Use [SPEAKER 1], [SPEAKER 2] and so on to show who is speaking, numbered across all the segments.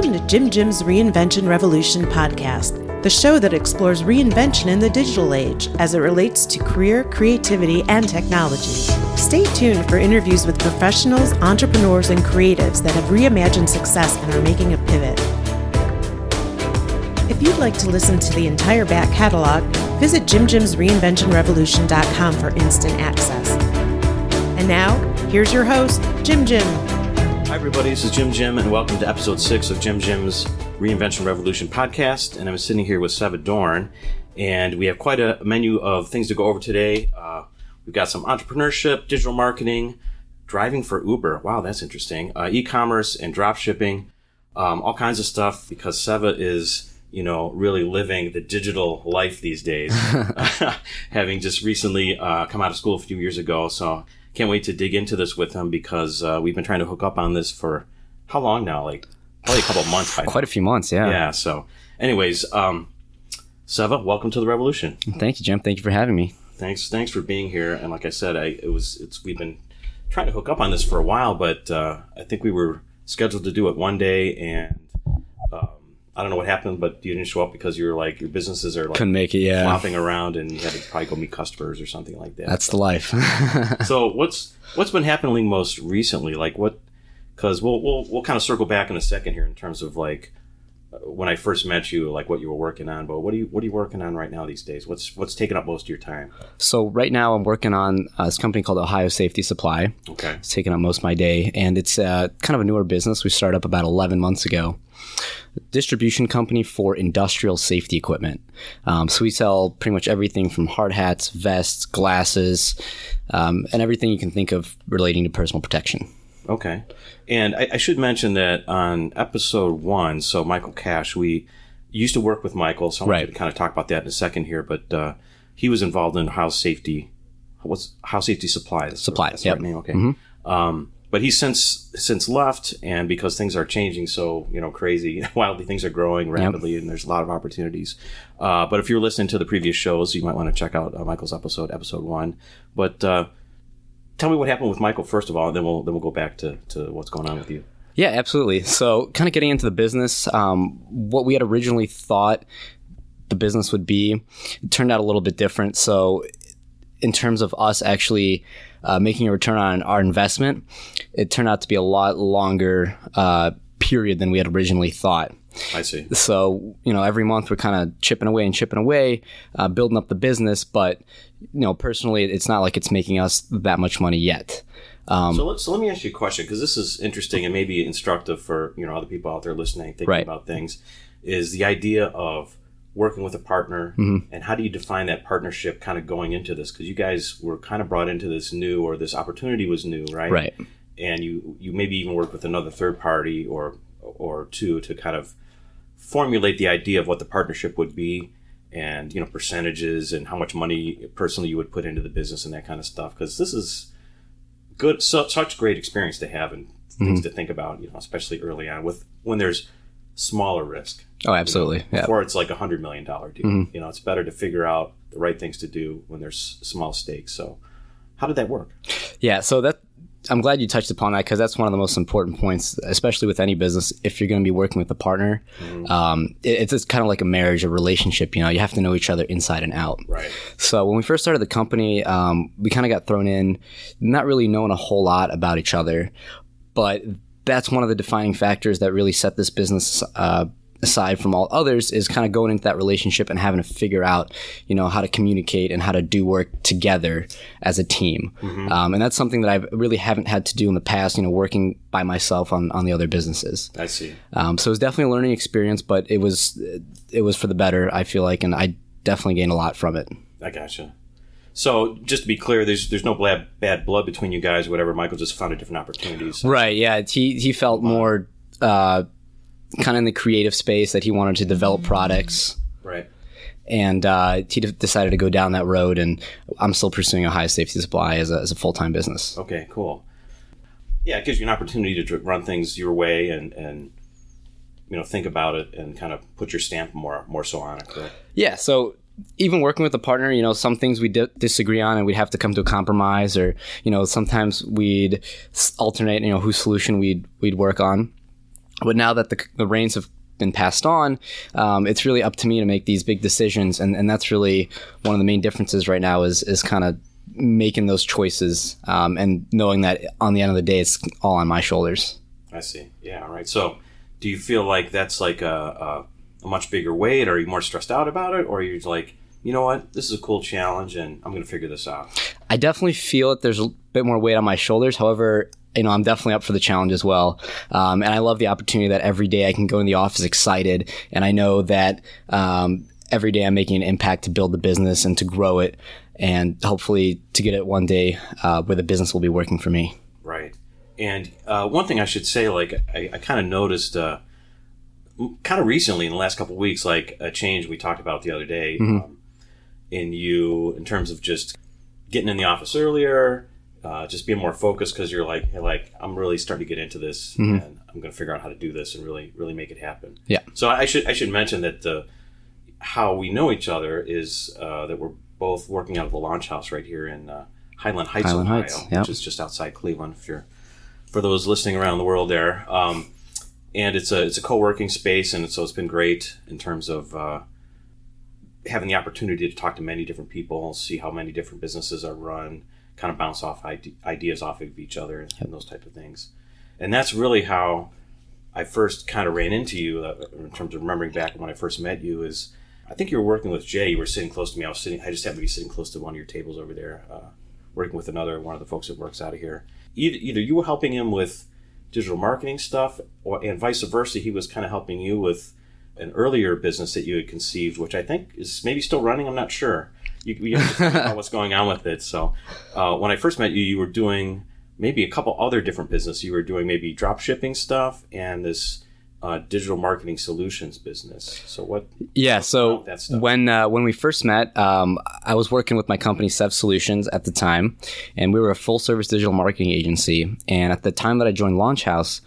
[SPEAKER 1] Welcome to JimJim's Reinvention Revolution podcast, the show that explores reinvention in the digital age as it relates to career, creativity, and technology. Stay tuned for interviews with professionals, entrepreneurs, and creatives that have reimagined success and are making a pivot. If you'd like to listen to the entire back catalog, visit JimJim'sReinventionRevolution.com for instant access. And now, here's your host, JimJim.
[SPEAKER 2] Hi everybody, this is JimJim and welcome to episode 6 of JimJim's Reinvention Revolution podcast. And I'm sitting here with Seva, and we have quite a menu of things to go over today. We've got some entrepreneurship, digital marketing, driving for Uber. Wow, that's interesting. E-commerce and drop shipping, all kinds of stuff because Seva is, really living the digital life these days, having just recently come out of school a few years ago. So can't wait to dig into this with him because we've been trying to hook up on this for how long now? Like probably a couple of months.
[SPEAKER 3] Quite a few months, yeah.
[SPEAKER 2] Yeah. So, anyways, Seva, welcome to the revolution.
[SPEAKER 3] Thank you, Jim. Thank you for having me.
[SPEAKER 2] Thanks for being here. And like I said, we've been trying to hook up on this for a while, but I think we were scheduled to do it one day, and I don't know what happened, but you didn't show up because you were like your businesses are like
[SPEAKER 3] couldn't make it, yeah,
[SPEAKER 2] flopping around, and you had to probably go meet customers or something like that.
[SPEAKER 3] That's the life.
[SPEAKER 2] So what's been happening most recently? Like what? Because we'll kind of circle back in a second here in terms of like when I first met you, like what you were working on. But what are you working on right now these days? What's taking up most of your time?
[SPEAKER 3] So right now I'm working on this company called Ohio Safety Supply.
[SPEAKER 2] Okay,
[SPEAKER 3] it's taking up most of my day, and it's kind of a newer business. We started up about 11 months ago. Distribution company for industrial safety equipment. So we sell pretty much everything from hard hats, vests, glasses, and everything you can think of relating to personal protection.
[SPEAKER 2] Okay. And I should mention that on episode 1, so Michael Cash, we used to work with Michael, so I want to kind of talk about that in a second here, but he was involved in House Safety Supply. That's the
[SPEAKER 3] yep.
[SPEAKER 2] right name, okay. Mm-hmm. But he's since left, and because things are changing so crazy, wildly, things are growing rapidly, and there's a lot of opportunities. But if you're listening to the previous shows, you might want to check out Michael's episode 1. But tell me what happened with Michael first of all, and then we'll go back to what's going on with you.
[SPEAKER 3] Yeah, absolutely. So, kind of getting into the business, what we had originally thought the business would be, it turned out a little bit different. So, in terms of us actually making a return on our investment, it turned out to be a lot longer period than we had originally thought.
[SPEAKER 2] I see.
[SPEAKER 3] So, every month we're kind of chipping away, building up the business. But, personally, it's not like it's making us that much money yet.
[SPEAKER 2] So let me ask you a question, because this is interesting and maybe instructive for, other people out there listening, thinking about things, is the idea of working with a partner, and how do you define that partnership kind of going into this? Because you guys were kind of brought into this new, or this opportunity was new, right?
[SPEAKER 3] Right.
[SPEAKER 2] And you maybe even work with another third party or two to kind of formulate the idea of what the partnership would be, and percentages and how much money personally you would put into the business and that kind of stuff. Because this is good, such great experience to have and things to think about, especially early on when there's smaller risk.
[SPEAKER 3] Oh, absolutely.
[SPEAKER 2] Before it's like $100 million deal. It's better to figure out the right things to do when there's small stakes. So how did that work? Yeah,
[SPEAKER 3] so I'm glad you touched upon that, because that's one of the most important points, especially with any business. If you're going to be working with a partner, it's kind of like a marriage, a relationship. You have to know each other inside and out.
[SPEAKER 2] Right.
[SPEAKER 3] So when we first started the company, we kind of got thrown in, not really knowing a whole lot about each other, but that's one of the defining factors that really set this business aside from all others, is kind of going into that relationship and having to figure out, how to communicate and how to do work together as a team. And that's something that I really haven't had to do in the past, working by myself on the other businesses.
[SPEAKER 2] I see.
[SPEAKER 3] So it was definitely a learning experience, but it was for the better, I feel like, and I definitely gained a lot from it.
[SPEAKER 2] I gotcha. So just to be clear, there's no bad blood between you guys, whatever. Michael just found different opportunities.
[SPEAKER 3] Right, yeah. He felt more kind of in the creative space, that he wanted to develop products.
[SPEAKER 2] Right.
[SPEAKER 3] And he decided to go down that road, and I'm still pursuing Ohio Safety Supply as a full-time business.
[SPEAKER 2] Okay, cool. Yeah, it gives you an opportunity to run things your way and think about it and kind of put your stamp more so on it, correct?
[SPEAKER 3] Yeah, so even working with a partner, some things we disagree on and we'd have to come to a compromise, or, sometimes we'd alternate, whose solution we'd work on. But now that the reins have been passed on, it's really up to me to make these big decisions. And that's really one of the main differences right now is kind of making those choices and knowing that on the end of the day, it's all on my shoulders.
[SPEAKER 2] I see. Yeah. All right. So do you feel like that's like a much bigger weight? Are you more stressed out about it? Or are you like, you know what, this is a cool challenge and I'm going to figure this out?
[SPEAKER 3] I definitely feel that there's a bit more weight on my shoulders. However, I'm definitely up for the challenge as well. And I love the opportunity that every day I can go in the office excited. And I know that every day I'm making an impact to build the business and to grow it and hopefully to get it one day where the business will be working for me.
[SPEAKER 2] Right. And one thing I should say, like I kind of noticed kind of recently in the last couple of weeks, like a change we talked about the other day in you in terms of just getting in the office earlier, just being more focused because you're like, hey, like I'm really starting to get into this and I'm going to figure out how to do this and really make it happen.
[SPEAKER 3] Yeah.
[SPEAKER 2] So I should mention that how we know each other is that we're both working out of the Launchhouse right here in Highland Heights, Ohio, which is just outside Cleveland. For those listening around the world there. And it's a co-working space, and so it's been great in terms of having the opportunity to talk to many different people, see how many different businesses are run, kind of bounce off ideas off of each other and those type of things. And that's really how I first kind of ran into you in terms of remembering back when I first met you. Is I think you were working with Jay. You were sitting close to me. I just happened to be sitting close to one of your tables over there, working with one of the folks that works out of here. Either you were helping him with digital marketing stuff, and vice versa, he was kind of helping you with an earlier business that you had conceived, which I think is maybe still running. I'm not sure. You have to tell me about what's going on with it. So when I first met you, you were doing maybe a couple other different businesses. You were doing maybe drop shipping stuff and this digital marketing solutions business. So what? Yeah.
[SPEAKER 3] So when we first met, I was working with my company Sev Solutions at the time, and we were a full service digital marketing agency. And at the time that I joined Launchhouse,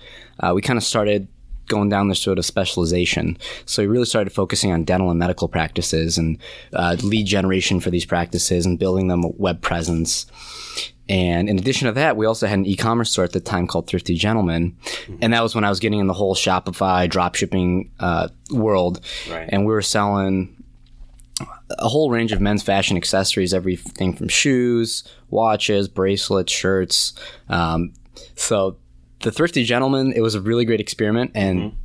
[SPEAKER 3] we kind of started going down this sort of specialization. So we really started focusing on dental and medical practices and lead generation for these practices and building them a web presence. And in addition to that, we also had an e-commerce store at the time called Thrifty Gentleman. And that was when I was getting in the whole Shopify dropshipping world. Right. And we were selling a whole range of men's fashion accessories, everything from shoes, watches, bracelets, shirts. So the Thrifty Gentleman, it was a really great experiment. And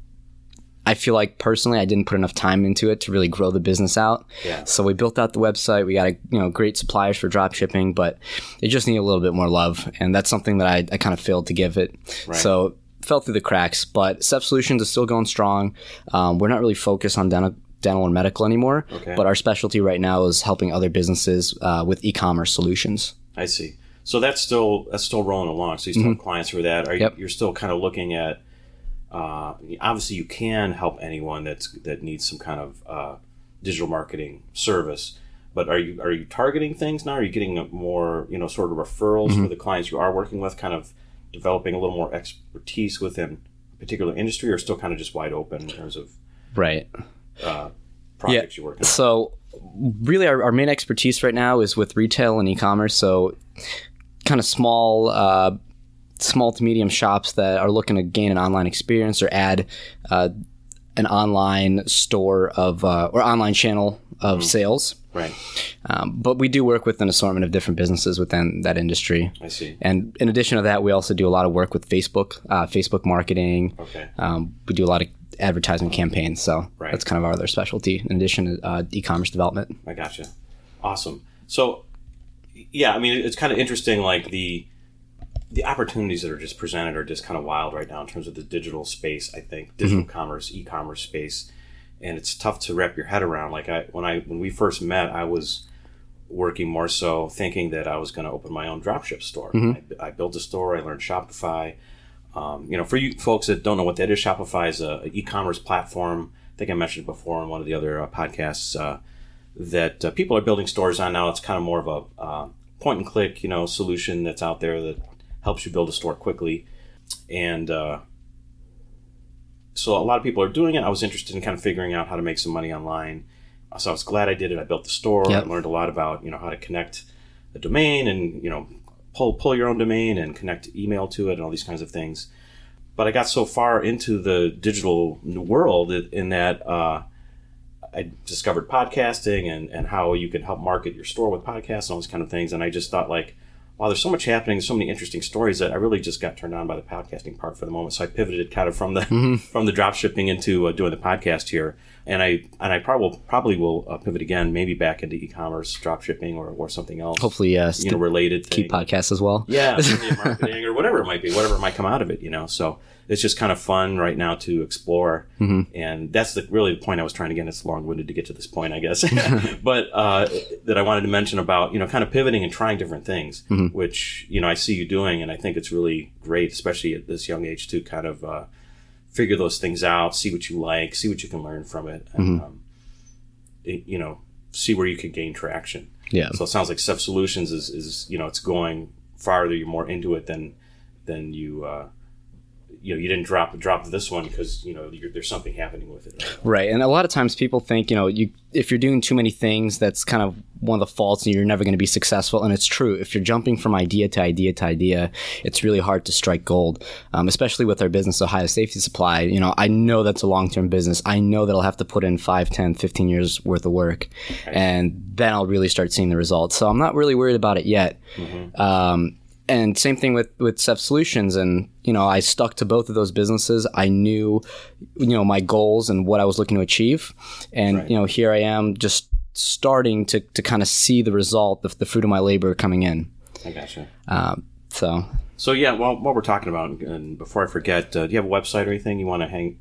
[SPEAKER 3] I feel like personally, I didn't put enough time into it to really grow the business out. Yeah. So we built out the website. We got great suppliers for drop shipping, but it just needed a little bit more love. And that's something that I kind of failed to give it. Right. So fell through the cracks, but Sev Solutions is still going strong. We're not really focused on dental and medical anymore, but our specialty right now is helping other businesses with e-commerce solutions.
[SPEAKER 2] I see. So that's still rolling along. So you still have clients for that. You're still kind of looking at, obviously you can help anyone that needs some kind of digital marketing service, but are you targeting things now? Are you getting more sort of referrals for the clients you are working with, kind of developing a little more expertise within a particular industry, or still kind of just wide open in terms of projects you're working on?
[SPEAKER 3] So really our main expertise right now is with retail and e-commerce. So kind of small to medium shops that are looking to gain an online experience or add an online store of or online channel of sales.
[SPEAKER 2] Right.
[SPEAKER 3] But we do work with an assortment of different businesses within that industry.
[SPEAKER 2] I see.
[SPEAKER 3] And in addition to that, we also do a lot of work with Facebook marketing.
[SPEAKER 2] Okay.
[SPEAKER 3] We do a lot of advertisement campaigns. So that's kind of our other specialty in addition to e-commerce development.
[SPEAKER 2] I gotcha. Awesome. So, yeah, I mean, it's kind of interesting, like the opportunities that are just presented are just kind of wild right now in terms of the digital space, I think, digital commerce, e-commerce space. And it's tough to wrap your head around. Like when we first met, I was working more so thinking that I was going to open my own dropship store. I built a store. I learned Shopify. For you folks that don't know what that is, Shopify is an e-commerce platform. I think I mentioned before in one of the other podcasts that people are building stores on now. It's kind of more of a point and click, solution that's out there that helps you build a store quickly. And so a lot of people are doing it. I was interested in kind of figuring out how to make some money online. So I was glad I did it. I built the store. Yep. I learned a lot about, how to connect a domain and, pull your own domain and connect email to it and all these kinds of things. but I got so far into the digital world in that I discovered podcasting and how you can help market your store with podcasts and all these kind of things. And I just thought, like, wow, there's so much happening, so many interesting stories that I really just got turned on by the podcasting part for the moment. So I pivoted kind of from the from the drop shipping into doing the podcast here. And I probably will pivot again, maybe back into e-commerce, drop shipping, or something else.
[SPEAKER 3] Hopefully,
[SPEAKER 2] related.
[SPEAKER 3] Keep podcasts as well.
[SPEAKER 2] Yeah, marketing or whatever it might be, whatever might come out of it. So it's just kind of fun right now to explore, and that's really the point I was trying to get. It's long-winded to get to this point, I guess, but that I wanted to mention about kind of pivoting and trying different things, which I see you doing, and I think it's really great, especially at this young age, to kind of figure those things out, see what you like, see what you can learn from it, and see where you can gain traction.
[SPEAKER 3] Yeah.
[SPEAKER 2] So it sounds like Sev Solutions is it's going farther. You're more into it than you. You didn't drop this one because there's something happening with it.
[SPEAKER 3] Right. And a lot of times people think if you're doing too many things, that's kind of one of the faults, and you're never going to be successful. And it's true. If you're jumping from idea to idea to idea, it's really hard to strike gold. Especially with our business, Ohio Safety Supply. I know that's a long-term business. I know that I'll have to put in 5, 10, 15 years worth of work, and then I'll really start seeing the results. So I'm not really worried about it yet. And same thing with Sev Solutions. And, I stuck to both of those businesses. I knew, my goals and what I was looking to achieve. And, here I am just starting to kind of see the result, the fruit of my labor coming in.
[SPEAKER 2] I gotcha.
[SPEAKER 3] So
[SPEAKER 2] yeah, well, what we're talking about, and before I forget, do you have a website or anything you want to hang?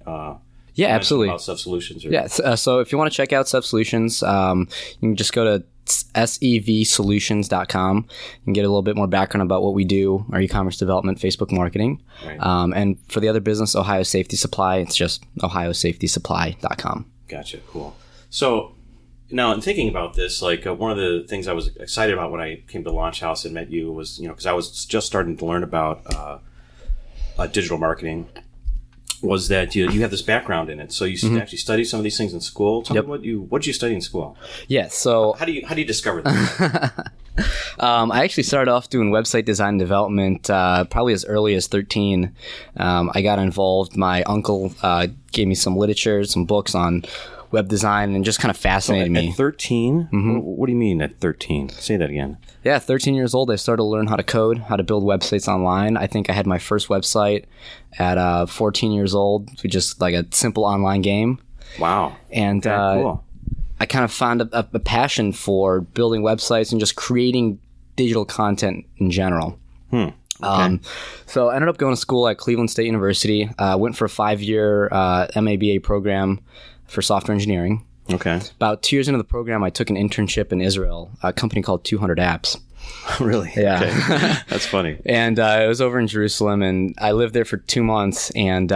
[SPEAKER 3] Yeah, absolutely.
[SPEAKER 2] About Sev Solutions.
[SPEAKER 3] Yeah. So if you want to check out Sev Solutions, you can just go to sevsolutions.com. You can get a little bit more background about what we do, our e-commerce development, Facebook marketing. Right. And for the other business, Ohio Safety Supply, it's just ohiosafetysupply.com.
[SPEAKER 2] Gotcha. Cool. So now in thinking about this, like one of the things I was excited about when I came to Launchhouse and met you was, because I was just starting to learn about digital marketing, was that you have this background in it. So you actually studied some of these things in school. Tell me what did you study in school?
[SPEAKER 3] Yeah, so
[SPEAKER 2] how do you discover that?
[SPEAKER 3] I actually started off doing website design and development probably as early as 13. I got involved. My uncle gave me some literature, some books on web design, and just kind of fascinated me.
[SPEAKER 2] At 13? What do you mean at 13? Say that again.
[SPEAKER 3] Yeah, 13 years old, I started to learn how to code, how to build websites online. I think I had my first website at 14 years old, with just like a simple online game.
[SPEAKER 2] Wow.
[SPEAKER 3] And
[SPEAKER 2] cool.
[SPEAKER 3] I kind of found a passion for building websites and just creating digital content in general.
[SPEAKER 2] Okay.
[SPEAKER 3] So I ended up going to school at Cleveland State University. Went for a 5-year MBA program for software engineering.
[SPEAKER 2] Okay.
[SPEAKER 3] About 2 years into the program, I took an internship in Israel, a company called 200 Apps.
[SPEAKER 2] Really?
[SPEAKER 3] Yeah.
[SPEAKER 2] Okay. That's funny.
[SPEAKER 3] And it was over in Jerusalem, and I lived there for 2 months. And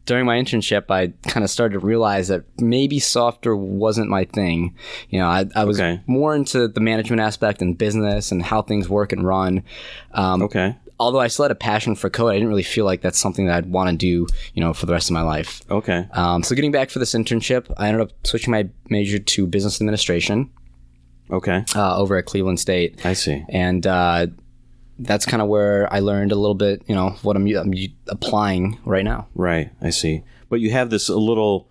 [SPEAKER 3] during my internship, I kind of started to realize that maybe software wasn't my thing. I was more into the management aspect and business and how things work and run. Although I still had a passion for code, I didn't really feel like that's something that I'd want to do, for the rest of my life.
[SPEAKER 2] Okay.
[SPEAKER 3] So getting back for this internship, I ended up switching my major to business administration.
[SPEAKER 2] Okay.
[SPEAKER 3] Over at Cleveland State.
[SPEAKER 2] I see.
[SPEAKER 3] And that's kind of where I learned a little bit, what I'm applying right now.
[SPEAKER 2] Right. I see. But you have this a little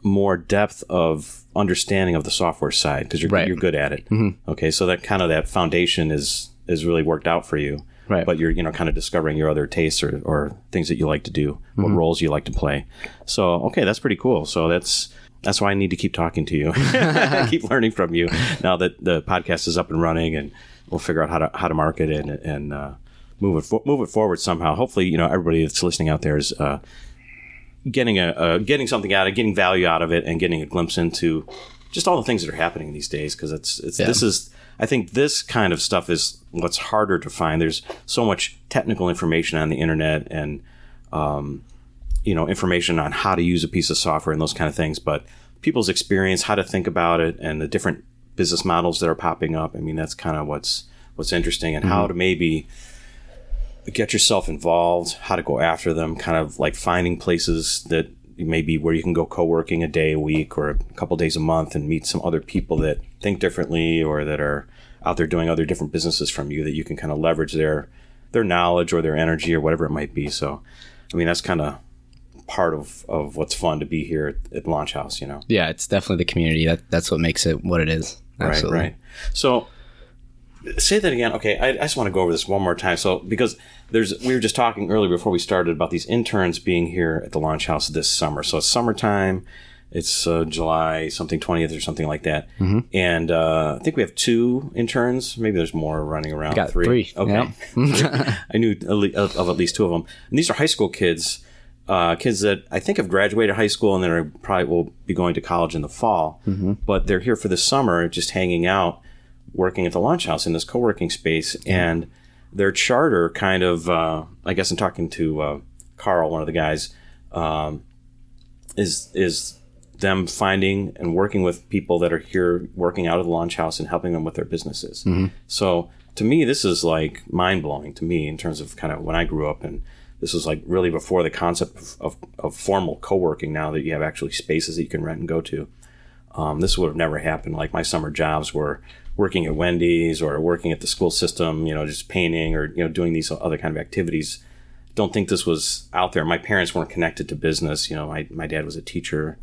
[SPEAKER 2] more depth of understanding of the software side because you're good at it. Mm-hmm. Okay. So that foundation is really worked out for you.
[SPEAKER 3] Right.
[SPEAKER 2] But you're kind of discovering your other tastes or things that you like to do, what roles you like to play. So, okay, that's pretty cool. So that's why I need to keep talking to you, keep learning from you now that the podcast is up and running, and we'll figure out how to market it and move it forward somehow. Hopefully, everybody that's listening out there is getting something out of it, getting value out of it, and getting a glimpse into just all the things that are happening these days. Because I think this kind of stuff is what's harder to find. There's so much technical information on the internet and, information on how to use a piece of software and those kind of things. But people's experience, how to think about it, and the different business models that are popping up. I mean, that's kind of what's interesting, and how to maybe get yourself involved, how to go after them, kind of like finding places that maybe where you can go co-working a day a week or a couple days a month and meet some other people that think differently or that are out there doing other different businesses from you, that you can kind of leverage their knowledge or their energy or whatever it might be. So I mean, that's kind of part of what's fun to be here at Launchhouse, you know?
[SPEAKER 3] Yeah, it's definitely the community. That's what makes it what it is. Absolutely.
[SPEAKER 2] Right. So say that again. Okay, I just want to go over this one more time. So because we were just talking earlier before we started about these interns being here at the Launchhouse this summer. So it's summertime. It's July something 20th or something like that. Mm-hmm. And I think we have 2 interns. Maybe there's more running around.
[SPEAKER 3] I got
[SPEAKER 2] 3. Okay.
[SPEAKER 3] Yep.
[SPEAKER 2] I knew of at least 2 of them. And these are high school kids. Kids that I think have graduated high school and then probably will be going to college in the fall. Mm-hmm. But they're here for the summer, just hanging out, working at the Launchhouse in this co-working space. Mm-hmm. And their charter kind of, I guess I'm talking to Carl, one of the guys, is them finding and working with people that are here working out of the Launchhouse and helping them with their businesses. Mm-hmm. So to me, this is like mind-blowing to me in terms of kind of when I grew up, and this was like really before the concept of formal co-working, now that you have actually spaces that you can rent and go to. This would have never happened. Like my summer jobs were working at Wendy's or working at the school system, you know, just painting or, you know, doing these other kind of activities. Don't think this was out there. My parents weren't connected to business. You know, my dad was a teacher.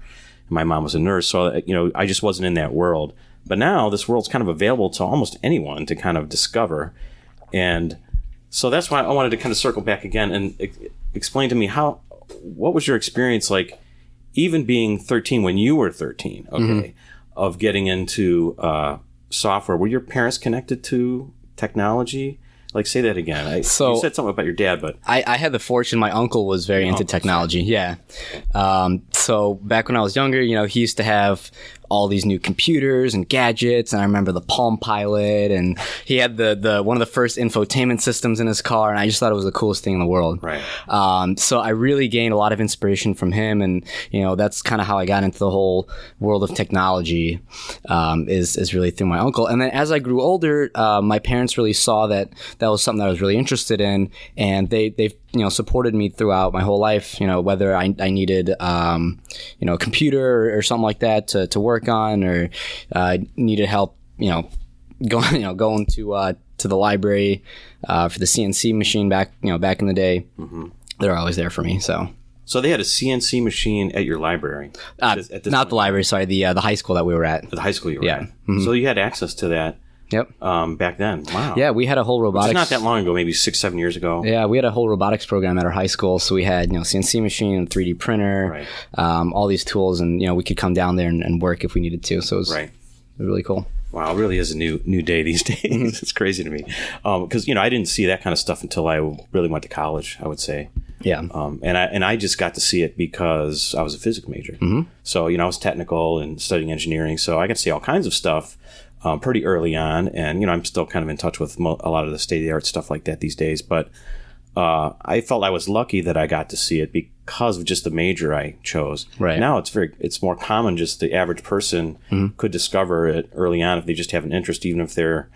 [SPEAKER 2] My mom was a nurse. So, you know, I just wasn't in that world. But now this world's kind of available to almost anyone to kind of discover. And so that's why I wanted to kind of circle back again and explain to me what was your experience like, even being 13 when you were 13, okay, mm-hmm. of getting into software. Were your parents connected to technology? Like, say that again. You said something about your dad, but...
[SPEAKER 3] I had the fortune, my uncle was very into technology, yeah. So back when I was younger, you know, he used to have all these new computers and gadgets, and I remember the Palm Pilot, and he had the one of the first infotainment systems in his car, and I just thought it was the coolest thing in the world.
[SPEAKER 2] Right.
[SPEAKER 3] So I really gained a lot of inspiration from him, and, you know, that's kind of how I got into the whole world of technology, is really through my uncle. And then as I grew older, my parents really saw that was something that I was really interested in, and they've you know, supported me throughout my whole life, you know, whether I needed, you know, a computer or something like that to work on, or needed help, you know, going to the library for the CNC machine back in the day. Mm-hmm. They're always there for me. So
[SPEAKER 2] they had a CNC machine at your library?
[SPEAKER 3] Not the library, sorry, the high school that we were at.
[SPEAKER 2] The high school you were at.
[SPEAKER 3] Mm-hmm.
[SPEAKER 2] So you had access to that.
[SPEAKER 3] Yep.
[SPEAKER 2] Back then. Wow.
[SPEAKER 3] Yeah, we had a whole robotics.
[SPEAKER 2] Which is not that long ago, maybe 6-7 years ago.
[SPEAKER 3] Yeah, we had a whole robotics program at our high school. So we had, you know, CNC machine, 3D printer, right. All these tools, and, you know, we could come down there and work if we needed to. So it was really cool. Wow,
[SPEAKER 2] it really is a new day these days. Mm-hmm. It's crazy to me. Because, you know, I didn't see that kind of stuff until I really went to college, I would say.
[SPEAKER 3] Yeah.
[SPEAKER 2] And I just got to see it because I was a physics major. Mm-hmm. So, you know, I was technical and studying engineering. So I got to see all kinds of stuff pretty early on. And, you know, I'm still kind of in touch with a lot of the state-of-the-art stuff like that these days. But I felt I was lucky that I got to see it because of just the major I chose.
[SPEAKER 3] Right.
[SPEAKER 2] Now it's more common, just the average person could discover it early on if they just have an interest, even if they're,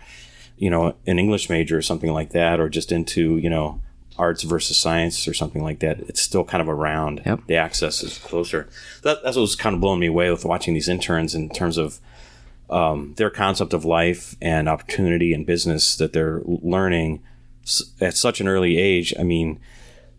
[SPEAKER 2] you know, an English major or something like that, or just into, you know, arts versus science or something like that. It's still kind of around.
[SPEAKER 3] Yep.
[SPEAKER 2] The access is closer. That's what was kind of blowing me away with watching these interns in terms of their concept of life and opportunity and business that they're learning at such an early age. I mean,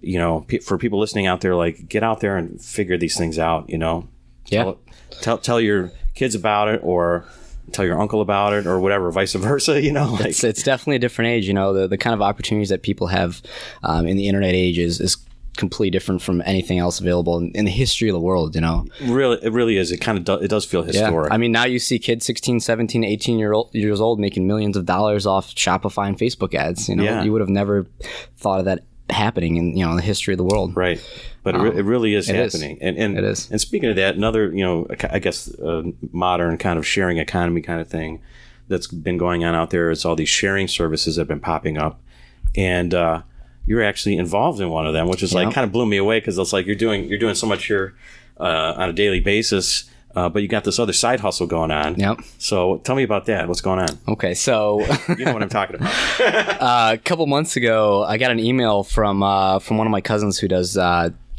[SPEAKER 2] you know, for people listening out there, like, get out there and figure these things out, you know.
[SPEAKER 3] Yeah.
[SPEAKER 2] Tell your kids about it, or tell your uncle about it, or whatever, vice versa, you know. Like,
[SPEAKER 3] it's definitely a different age, you know. The kind of opportunities that people have in the internet age is completely different from anything else available in the history of the world, you know.
[SPEAKER 2] Really, it really is. It kind of it does feel historic.
[SPEAKER 3] Yeah. I mean, now you see kids 16, 17, 18 years old making millions of dollars off Shopify and Facebook ads. You know,
[SPEAKER 2] yeah.
[SPEAKER 3] You would have never thought of that happening in, you know, the history of the world.
[SPEAKER 2] Right. But it really is happening. And
[SPEAKER 3] it is.
[SPEAKER 2] And speaking of that, another, you know, I guess modern kind of sharing economy kind of thing that's been going on out there is all these sharing services that have been popping up. And you're actually involved in one of them, which is like kind of blew me away, because it's like you're doing so much here on a daily basis, but you got this other side hustle going on.
[SPEAKER 3] Yep.
[SPEAKER 2] So tell me about that. What's going on?
[SPEAKER 3] Okay, so
[SPEAKER 2] you know what I'm talking about.
[SPEAKER 3] A couple months ago, I got an email from one of my cousins who does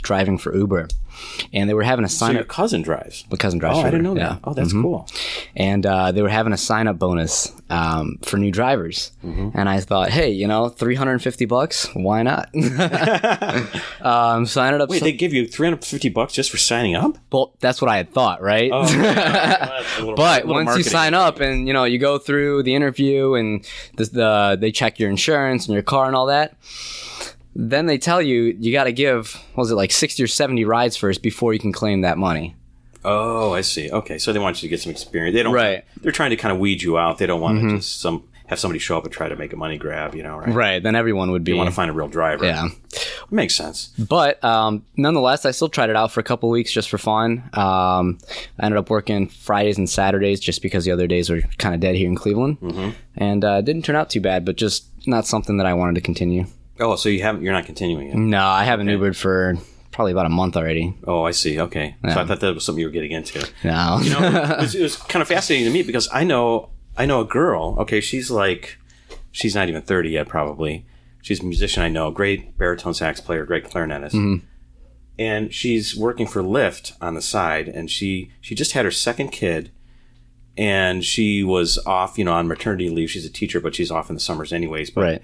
[SPEAKER 3] driving for Uber. And they were having a
[SPEAKER 2] So
[SPEAKER 3] sign
[SPEAKER 2] your
[SPEAKER 3] up.
[SPEAKER 2] cousin drives?
[SPEAKER 3] My cousin drives.
[SPEAKER 2] Oh, I
[SPEAKER 3] for
[SPEAKER 2] didn't
[SPEAKER 3] her,
[SPEAKER 2] know
[SPEAKER 3] yeah.
[SPEAKER 2] that. Oh, that's cool.
[SPEAKER 3] And they were having a sign up bonus for new drivers. And I thought, hey, $350, why not? Sign it up.
[SPEAKER 2] Wait, they give you $350 just for signing up?
[SPEAKER 3] Well, that's what I had thought, right?
[SPEAKER 2] Oh, that's a little,
[SPEAKER 3] But
[SPEAKER 2] little
[SPEAKER 3] once you
[SPEAKER 2] marketing.
[SPEAKER 3] sign up and you go through the interview and they check your insurance and your car and all that, then they tell you got to give, what was it, like 60 or 70 rides first before you can claim that money.
[SPEAKER 2] Oh, I see. Okay, so they want you to get some experience. They don't.
[SPEAKER 3] Right.
[SPEAKER 2] They're trying to kind of weed you out. They don't want to just have somebody show up and try to make a money grab. Right?
[SPEAKER 3] Right. Then everyone would be.
[SPEAKER 2] You want to find a real driver.
[SPEAKER 3] Yeah.
[SPEAKER 2] Makes sense.
[SPEAKER 3] But nonetheless, I still tried it out for a couple of weeks just for fun. I ended up working Fridays and Saturdays just because the other days were kind of dead here in Cleveland, and it didn't turn out too bad. But just not something that I wanted to continue.
[SPEAKER 2] Oh, so you're not continuing it?
[SPEAKER 3] No, I haven't Ubered for probably about a month already.
[SPEAKER 2] Oh, I see. Okay, so I thought that was something you were getting into.
[SPEAKER 3] No.
[SPEAKER 2] It was kind of fascinating to me because I know a girl. Okay, she's not even 30 yet, probably. She's a musician I know, great baritone sax player, great clarinetist. And she's working for Lyft on the side, and she just had her second kid, and she was off, on maternity leave. She's a teacher, but she's off in the summers anyways. But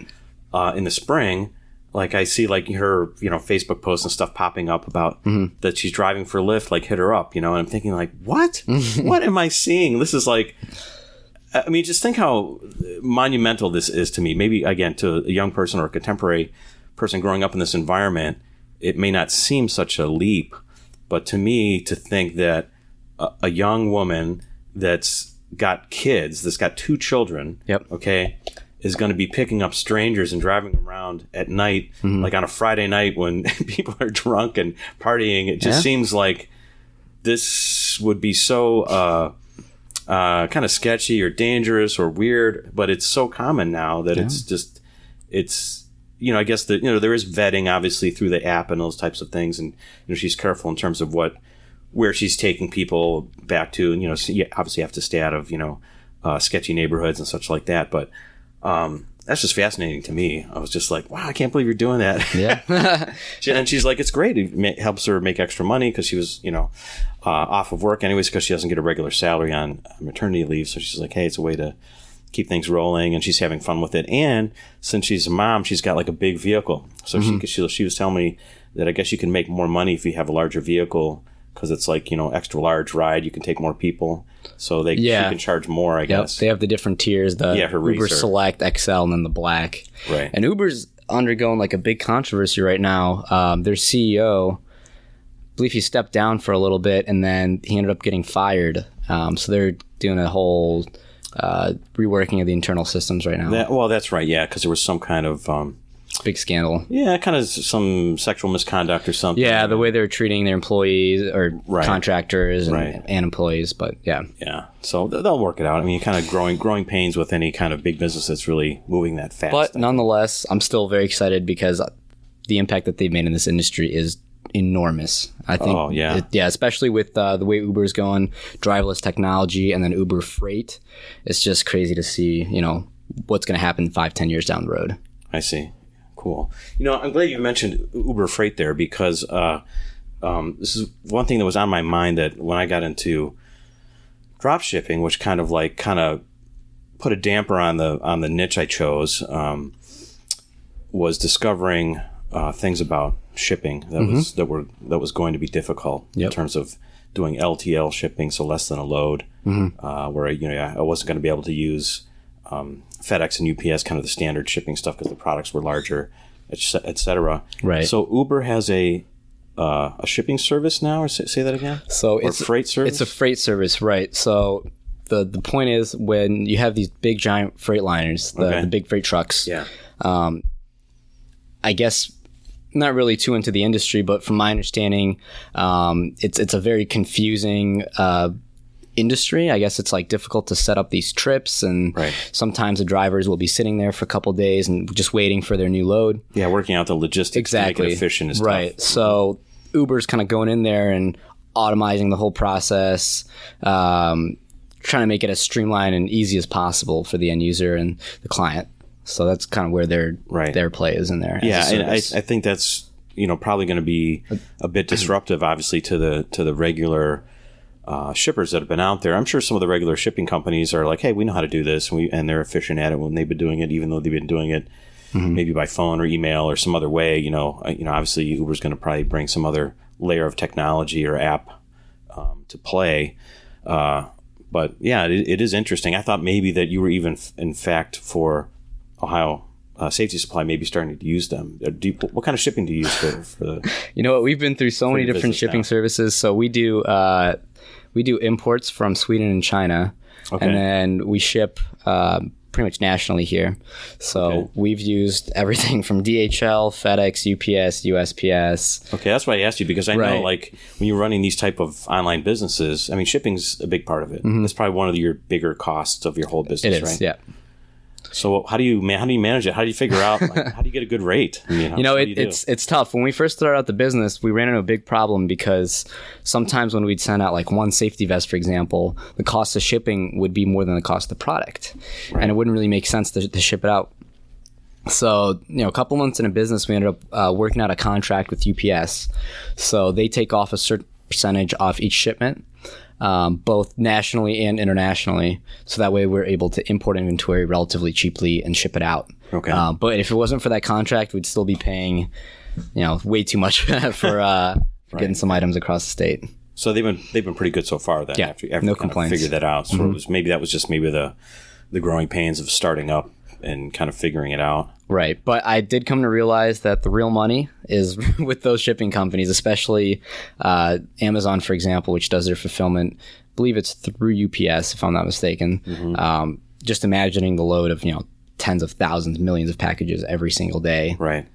[SPEAKER 2] in the spring, like I see like her, Facebook posts and stuff popping up about that she's driving for Lyft, like hit her up, and I'm thinking like, what? What am I seeing? This is like, I mean, just think how monumental this is to me. Maybe, again, to a young person or a contemporary person growing up in this environment, it may not seem such a leap. But to me, to think that a young woman that's got kids, that's got 2 children, okay, is going to be picking up strangers and driving them around at night, like on a Friday night when people are drunk and partying. It just seems like this would be so... kind of sketchy or dangerous or weird, but it's so common now that it's I guess that there is vetting obviously through the app and those types of things, and she's careful in terms of where she's taking people back to, and so you obviously have to stay out of sketchy neighborhoods and such like that, but that's just fascinating to me. I was just like, wow, I can't believe you're doing that.
[SPEAKER 3] Yeah.
[SPEAKER 2] And she's like, it's great. It helps her make extra money because she was, off of work anyways because she doesn't get a regular salary on maternity leave. So she's like, hey, it's a way to keep things rolling, and she's having fun with it. And since she's a mom, she's got like a big vehicle. So she was telling me that I guess you can make more money if you have a larger vehicle because it's like, extra large ride. You can take more people. So she can charge more, I guess.
[SPEAKER 3] They have the different tiers, the
[SPEAKER 2] her
[SPEAKER 3] Uber Select, XL, and then the Black.
[SPEAKER 2] Right.
[SPEAKER 3] And Uber's undergoing like a big controversy right now. Their CEO, I believe he stepped down for a little bit, and then he ended up getting fired. So they're doing a whole reworking of the internal systems right now.
[SPEAKER 2] That's right, yeah, because there was some kind of...
[SPEAKER 3] big scandal.
[SPEAKER 2] Yeah, kind of some sexual misconduct or something.
[SPEAKER 3] Yeah, the way they're treating their employees or contractors and employees, but yeah.
[SPEAKER 2] Yeah, so they'll work it out. I mean, kind of growing pains with any kind of big business that's really moving that fast.
[SPEAKER 3] But nonetheless, I'm still very excited because the impact that they've made in this industry is enormous. I think.
[SPEAKER 2] Oh, yeah.
[SPEAKER 3] Especially with the way Uber's going, driverless technology, and then Uber Freight. It's just crazy to see, what's going to happen 5-10 years down the road.
[SPEAKER 2] I see. Cool. I'm glad you mentioned Uber Freight there because this is one thing that was on my mind that when I got into drop shipping, which kind of put a damper on the niche I chose, was discovering things about shipping that was going to be difficult in terms of doing LTL shipping, so less than a load, where I wasn't going to be able to use FedEx and UPS, kind of the standard shipping stuff because the products were larger, et cetera.
[SPEAKER 3] Right.
[SPEAKER 2] So Uber has a shipping service now, or say that again?
[SPEAKER 3] So
[SPEAKER 2] it's a freight service?
[SPEAKER 3] It's a freight service, right. So the point is when you have these big giant freight liners, the big freight trucks, I guess not really too into the industry, but from my understanding, it's a very confusing industry. I guess it's like difficult to set up these trips, and sometimes the drivers will be sitting there for a couple of days and just waiting for their new load.
[SPEAKER 2] Yeah, working out the logistics to make it efficient is tough.
[SPEAKER 3] So Uber's kind of going in there and automizing the whole process, trying to make it as streamlined and easy as possible for the end user and the client. So that's kind of where their play is in there.
[SPEAKER 2] Yeah, and I think that's probably going to be a bit disruptive, obviously, to the regular shippers that have been out there. I'm sure some of the regular shipping companies are like, hey, we know how to do this, and they're efficient at it when they've been doing it, even though they've been doing it maybe by phone or email or some other way. Obviously Uber's going to probably bring some other layer of technology or app to play. But yeah, it is interesting. I thought maybe that you were even, in fact, for Ohio Safety Supply, maybe starting to use them. What kind of shipping do you use for the? You know what?
[SPEAKER 3] We've been through so many different shipping services. So we do imports from Sweden and China, and then we ship pretty much nationally here. So we've used everything from DHL, FedEx, UPS, USPS.
[SPEAKER 2] Okay, that's why I asked you, because I know like when you're running these type of online businesses, I mean, shipping's a big part of it. That's probably one of your bigger costs of your whole business,
[SPEAKER 3] it is,
[SPEAKER 2] right?
[SPEAKER 3] Yeah.
[SPEAKER 2] So how do you manage it? How do you figure out, how do you get a good rate?
[SPEAKER 3] It's tough. When we first started out the business, we ran into a big problem because sometimes when we'd send out like one safety vest, for example, the cost of shipping would be more than the cost of the product. Right. And it wouldn't really make sense to ship it out. So, a couple months into business, we ended up working out a contract with UPS. So they take off a certain percentage off each shipment. Both nationally and internationally, so that way we're able to import inventory relatively cheaply and ship it out.
[SPEAKER 2] Okay.
[SPEAKER 3] But if it wasn't for that contract, we'd still be paying, way too much for getting some items across the state.
[SPEAKER 2] So they've been pretty good so far. Then after
[SPEAKER 3] no complaints.
[SPEAKER 2] Figured that out. So that was just the growing pains of starting up and kind of figuring it out.
[SPEAKER 3] Right. But I did come to realize that the real money is with those shipping companies, especially Amazon, for example, which does their fulfillment. I believe it's through UPS, if I'm not mistaken. Just imagining the load of, tens of thousands, millions of packages every single day.
[SPEAKER 2] Right.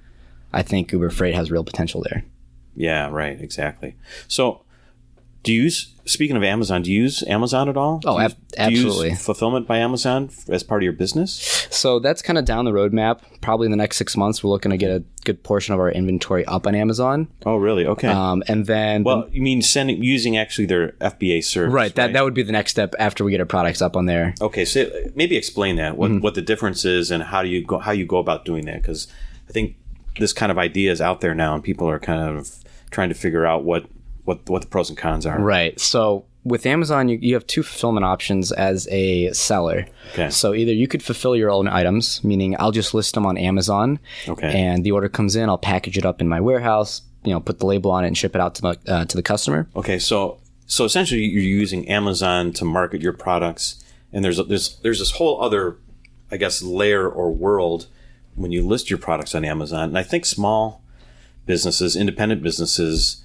[SPEAKER 3] I think Uber Freight has real potential there.
[SPEAKER 2] Yeah, right. Exactly. So speaking of Amazon, do you use Amazon at all?
[SPEAKER 3] Absolutely.
[SPEAKER 2] Do you use fulfillment by Amazon as part of your business?
[SPEAKER 3] So that's kind of down the roadmap. Probably in the next 6 months, we're looking to get a good portion of our inventory up on Amazon.
[SPEAKER 2] Oh, really? Okay.
[SPEAKER 3] And then...
[SPEAKER 2] Well, you mean using actually their FBA service,
[SPEAKER 3] right? That would be the next step after we get our products up on there.
[SPEAKER 2] Okay, so maybe explain that, what the difference is and how you go about doing that, because I think this kind of idea is out there now and people are kind of trying to figure out what the pros and cons are.
[SPEAKER 3] Right. So with Amazon, you have two fulfillment options as a seller.
[SPEAKER 2] Okay.
[SPEAKER 3] So either you could fulfill your own items, meaning I'll just list them on Amazon.
[SPEAKER 2] Okay.
[SPEAKER 3] And the order comes in, I'll package it up in my warehouse, put the label on it and ship it out to the customer.
[SPEAKER 2] Okay. So essentially you're using Amazon to market your products, and there's this whole other, I guess, layer or world when you list your products on Amazon. And I think small businesses, independent businesses,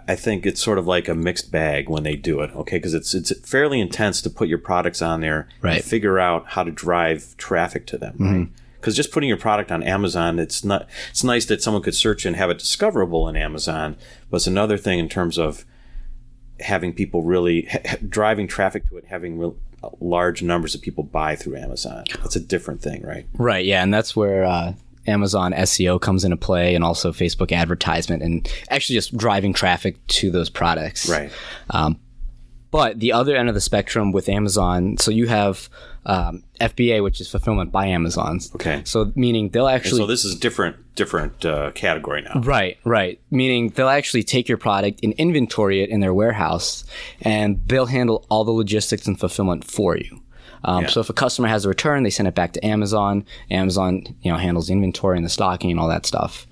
[SPEAKER 2] I think it's sort of like a mixed bag when they do it, okay? Because it's fairly intense to put your products on there and figure out how to drive traffic to them, right? Because just putting your product on Amazon, it's nice that someone could search and have it discoverable in Amazon, but it's another thing in terms of having people really driving traffic to it, having large numbers of people buy through Amazon. That's a different thing, right?
[SPEAKER 3] Right, yeah, and that's where Amazon SEO comes into play, and also Facebook advertisement, and actually just driving traffic to those products.
[SPEAKER 2] Right.
[SPEAKER 3] But the other end of the spectrum with Amazon, so you have FBA, which is fulfillment by Amazon.
[SPEAKER 2] Okay.
[SPEAKER 3] So meaning they'll actually...
[SPEAKER 2] And so this is different category now.
[SPEAKER 3] Right. Meaning they'll actually take your product and inventory it in their warehouse, and they'll handle all the logistics and fulfillment for you. So if a customer has a return, they send it back to Amazon. Amazon, handles the inventory and the stocking and all that stuff.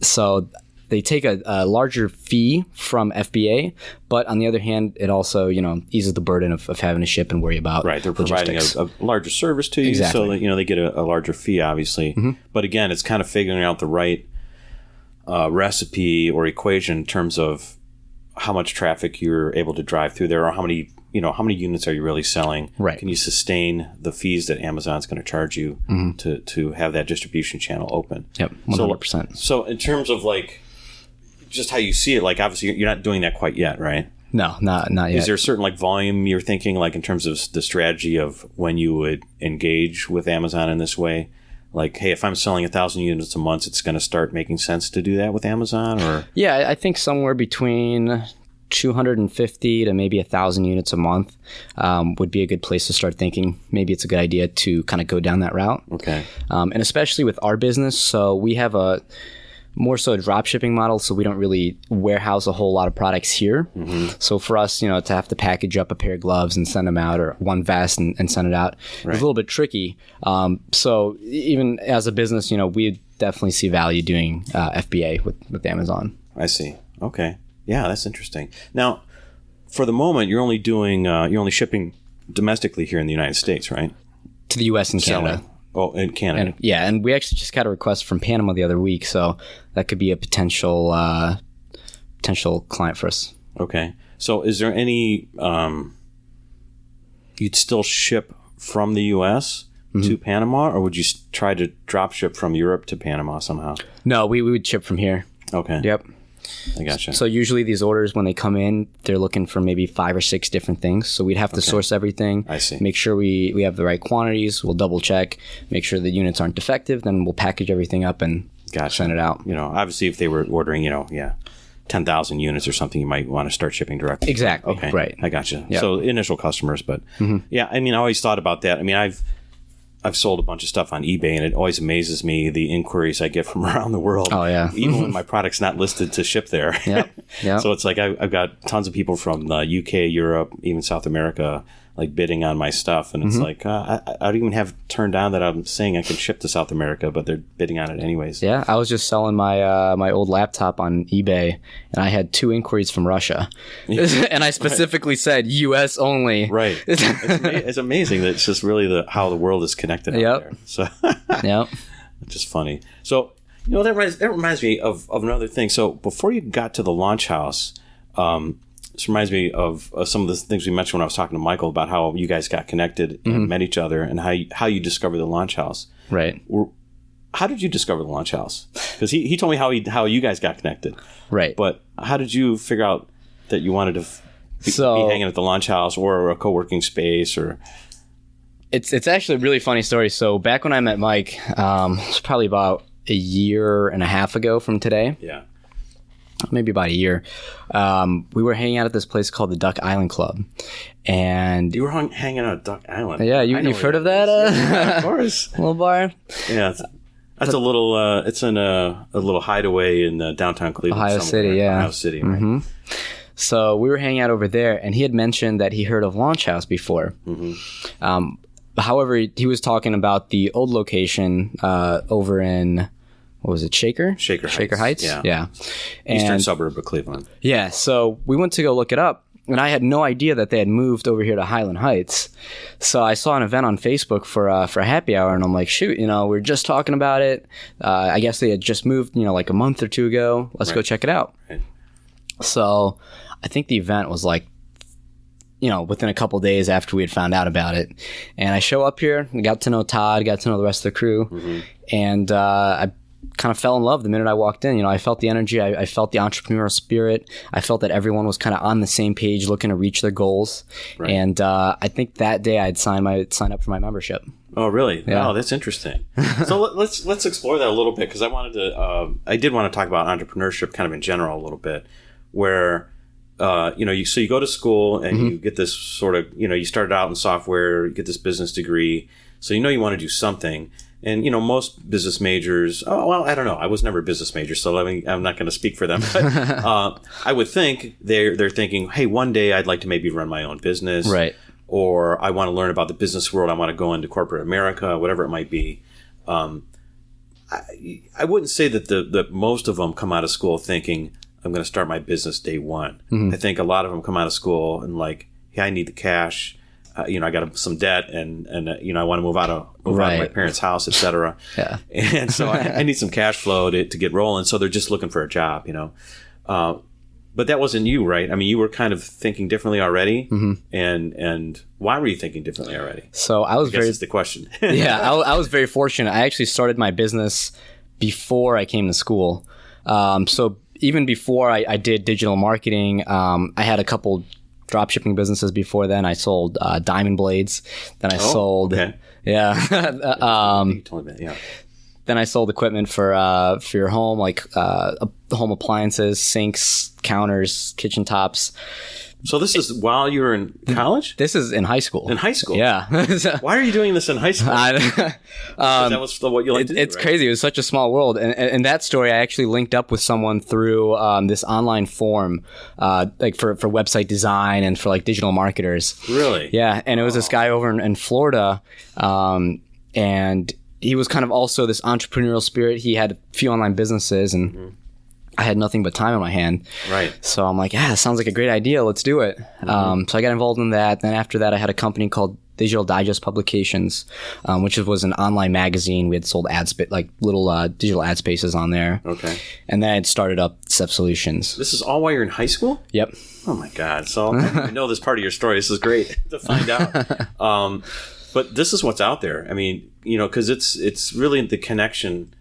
[SPEAKER 3] So they take a larger fee from FBA, but on the other hand, it also, eases the burden of having to ship and worry about
[SPEAKER 2] They're providing a larger service to you,
[SPEAKER 3] exactly.
[SPEAKER 2] So that, they get a larger fee, obviously. But again, it's kind of figuring out the right recipe or equation in terms of how much traffic you're able to drive through there, or how many units are you really selling?
[SPEAKER 3] Right.
[SPEAKER 2] Can you sustain the fees that Amazon's going to charge you to have that distribution channel open?
[SPEAKER 3] Yep, 100%.
[SPEAKER 2] So in terms of just how you see it, obviously you're not doing that quite yet, right?
[SPEAKER 3] No, not yet.
[SPEAKER 2] Is there a certain volume you're thinking, in terms of the strategy of when you would engage with Amazon in this way? Hey, if I'm selling 1,000 units a month, it's going to start making sense to do that with Amazon, or? Yeah,
[SPEAKER 3] I think somewhere between 250 to maybe 1,000 units a month would be a good place to start thinking. Maybe it's a good idea to kind of go down that route.
[SPEAKER 2] Okay.
[SPEAKER 3] And especially with our business, so we have more so a drop shipping model, so we don't really warehouse a whole lot of products here. So for us, to have to package up a pair of gloves and send them out, or one vest and send it out, it's a little bit tricky. So even as a business, we definitely see value doing FBA with Amazon.
[SPEAKER 2] I see. Okay. Yeah, that's interesting. Now, for the moment, you're only shipping domestically here in the United States, right?
[SPEAKER 3] To the U.S. and Canada.
[SPEAKER 2] Selling. Oh, in Canada.
[SPEAKER 3] And we actually just got a request from Panama the other week, so that could be a potential client for us.
[SPEAKER 2] Okay. So is there any, you'd still ship from the U.S. to Panama, or would you try to drop ship from Europe to Panama somehow?
[SPEAKER 3] No, we would ship from here.
[SPEAKER 2] Okay.
[SPEAKER 3] Yep.
[SPEAKER 2] I gotcha.
[SPEAKER 3] So usually these orders, when they come in, they're looking for maybe 5 or 6 different things. So we'd have to source everything.
[SPEAKER 2] I see.
[SPEAKER 3] Make sure we have the right quantities. We'll double check, make sure the units aren't defective. Then we'll package everything up and send it out.
[SPEAKER 2] Obviously, if they were ordering, 10,000 units or something, you might want to start shipping directly.
[SPEAKER 3] Exactly.
[SPEAKER 2] Okay.
[SPEAKER 3] Right.
[SPEAKER 2] I gotcha.
[SPEAKER 3] Yep.
[SPEAKER 2] So initial customers, but yeah, I always thought about that. I've sold a bunch of stuff on eBay, and it always amazes me the inquiries I get from around the world.
[SPEAKER 3] Oh, yeah.
[SPEAKER 2] Even when my product's not listed to ship there.
[SPEAKER 3] Yep.
[SPEAKER 2] So it's like I've got tons of people from the UK, Europe, even South America, like bidding on my stuff. And it's like, I don't even have turned down that I'm saying I can ship to South America, but they're bidding on it anyways.
[SPEAKER 3] Yeah, I was just selling my my old laptop on eBay, and I had 2 inquiries from Russia. And I specifically said U.S. only.
[SPEAKER 2] Right. It's amazing that it's just really how the world is connected out there. So
[SPEAKER 3] yep.
[SPEAKER 2] It's just funny. So, that reminds me of another thing. So before you got to the Launchhouse, this reminds me of some of the things we mentioned when I was talking to Michael about how you guys got connected and met each other, and how you discovered the Launchhouse.
[SPEAKER 3] Right.
[SPEAKER 2] How did you discover the Launchhouse? Because he told me how you guys got connected.
[SPEAKER 3] Right.
[SPEAKER 2] But how did you figure out that you wanted to be hanging at the Launchhouse or a co-working space? Or
[SPEAKER 3] It's actually a really funny story. So back when I met Mike, it was probably about a year and a half ago from today.
[SPEAKER 2] Yeah.
[SPEAKER 3] Maybe about a year. We were hanging out at this place called the Duck Island Club, and
[SPEAKER 2] you were hanging out at Duck Island.
[SPEAKER 3] Yeah, you've heard of that?
[SPEAKER 2] Yeah, of course.
[SPEAKER 3] Little bar.
[SPEAKER 2] Yeah, that's a little. It's in a little hideaway in downtown Cleveland,
[SPEAKER 3] Ohio City. Yeah,
[SPEAKER 2] Ohio City. Right?
[SPEAKER 3] So we were hanging out over there, and he had mentioned that he heard of Launchhouse before. However, he was talking about the old location over in. What was it, Shaker Heights? Yeah.
[SPEAKER 2] Eastern suburb of Cleveland.
[SPEAKER 3] Yeah, so we went to go look it up, and I had no idea that they had moved over here to Highland Heights. So I saw an event on Facebook for a happy hour, and I'm like, shoot, we were just talking about it. I guess they had just moved, like a month or 2 ago. Let's go check it out.
[SPEAKER 2] Right.
[SPEAKER 3] So I think the event was like, within a couple days after we had found out about it. And I show up here, and got to know Todd, got to know the rest of the crew, and I kind of fell in love the minute I walked in. I felt the energy. I felt the entrepreneurial spirit. I felt that everyone was kind of on the same page, looking to reach their goals. Right. And I think that day I'd sign up for my membership.
[SPEAKER 2] Oh, really?
[SPEAKER 3] Yeah.
[SPEAKER 2] Oh, that's interesting. So let's explore that a little bit, because I did want to talk about entrepreneurship kind of in general a little bit, where you go to school and you get this sort of, you started out in software, you get this business degree, so you want to do something. And, most business majors, I don't know. I was never a business major, so I'm not going to speak for them. But I would think they're thinking, hey, one day I'd like to maybe run my own business.
[SPEAKER 3] Right.
[SPEAKER 2] Or I want to learn about the business world. I want to go into corporate America, whatever it might be. I wouldn't say that most of them come out of school thinking, I'm going to start my business day one. I think a lot of them come out of school and like, hey, I need the cash. I got some debt, and I want to move out of my parents' house, etc.
[SPEAKER 3] Yeah.
[SPEAKER 2] And so I need some cash flow to get rolling. So they're just looking for a job, But that wasn't you, right? I mean, you were kind of thinking differently already. And why were you thinking differently already?
[SPEAKER 3] So I guess
[SPEAKER 2] is the question.
[SPEAKER 3] Yeah, I was very fortunate. I actually started my business before I came to school. So even before I did digital marketing, I had a couple dropshipping businesses before then. I sold diamond blades. Then I sold,
[SPEAKER 2] okay.
[SPEAKER 3] Yeah.
[SPEAKER 2] You told me that, yeah.
[SPEAKER 3] Then I sold equipment for your home, like home appliances, sinks, counters, kitchen tops.
[SPEAKER 2] So this is while you were in college?
[SPEAKER 3] This is in high school.
[SPEAKER 2] In high school?
[SPEAKER 3] Yeah.
[SPEAKER 2] Why are you doing this in high school? That was what you like to do,
[SPEAKER 3] It's
[SPEAKER 2] right?
[SPEAKER 3] crazy. It was such a small world. And that story, I actually linked up with someone through this online forum, like for website design and for like digital marketers.
[SPEAKER 2] Really?
[SPEAKER 3] Yeah. And it was this guy over in Florida. And he was kind of also this entrepreneurial spirit. He had a few online businesses and I had nothing but time on my hand.
[SPEAKER 2] Right.
[SPEAKER 3] So I'm like, yeah, sounds like a great idea. Let's do it. So I got involved in that. Then after that, I had a company called Digital Digest Publications, which was an online magazine. We had sold like little digital ad spaces on there.
[SPEAKER 2] Okay.
[SPEAKER 3] And then I had started up Sev Solutions.
[SPEAKER 2] This is all while you're in high school?
[SPEAKER 3] Yep.
[SPEAKER 2] Oh my God. So I know this part of your story. This is great to find out. But this is what's out there. I mean, because it's really the connection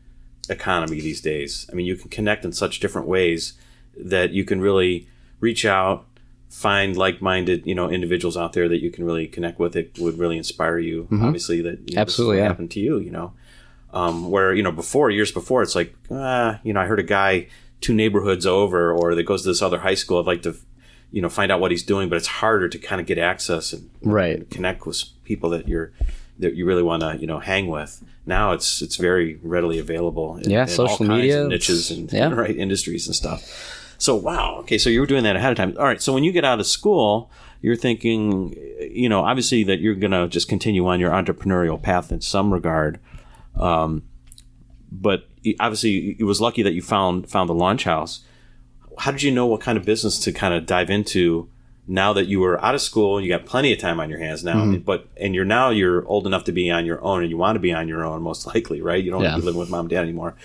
[SPEAKER 2] economy these days. I mean, you can connect in such different ways that you can really reach out, find like-minded, individuals out there that you can really connect with. It would really inspire you. Obviously, that
[SPEAKER 3] absolutely
[SPEAKER 2] this happened to you. Where years before, it's like, I heard a guy 2 neighborhoods over, or that goes to this other high school. I'd like to, find out what he's doing, but it's harder to kind of get access and connect with people that you really want to, hang with. Now it's very readily available in
[SPEAKER 3] social
[SPEAKER 2] all
[SPEAKER 3] media,
[SPEAKER 2] kinds of niches and right industries and stuff. So wow, okay, so you were doing that ahead of time. All right, so when you get out of school, you're thinking, obviously that you're going to just continue on your entrepreneurial path in some regard, but obviously it was lucky that you found the Launchhouse. How did you know what kind of business to kind of dive into? Now that you were out of school, you got plenty of time on your hands now, and you're old enough to be on your own, and you want to be on your own most likely, right? You don't want to be living with mom and dad anymore.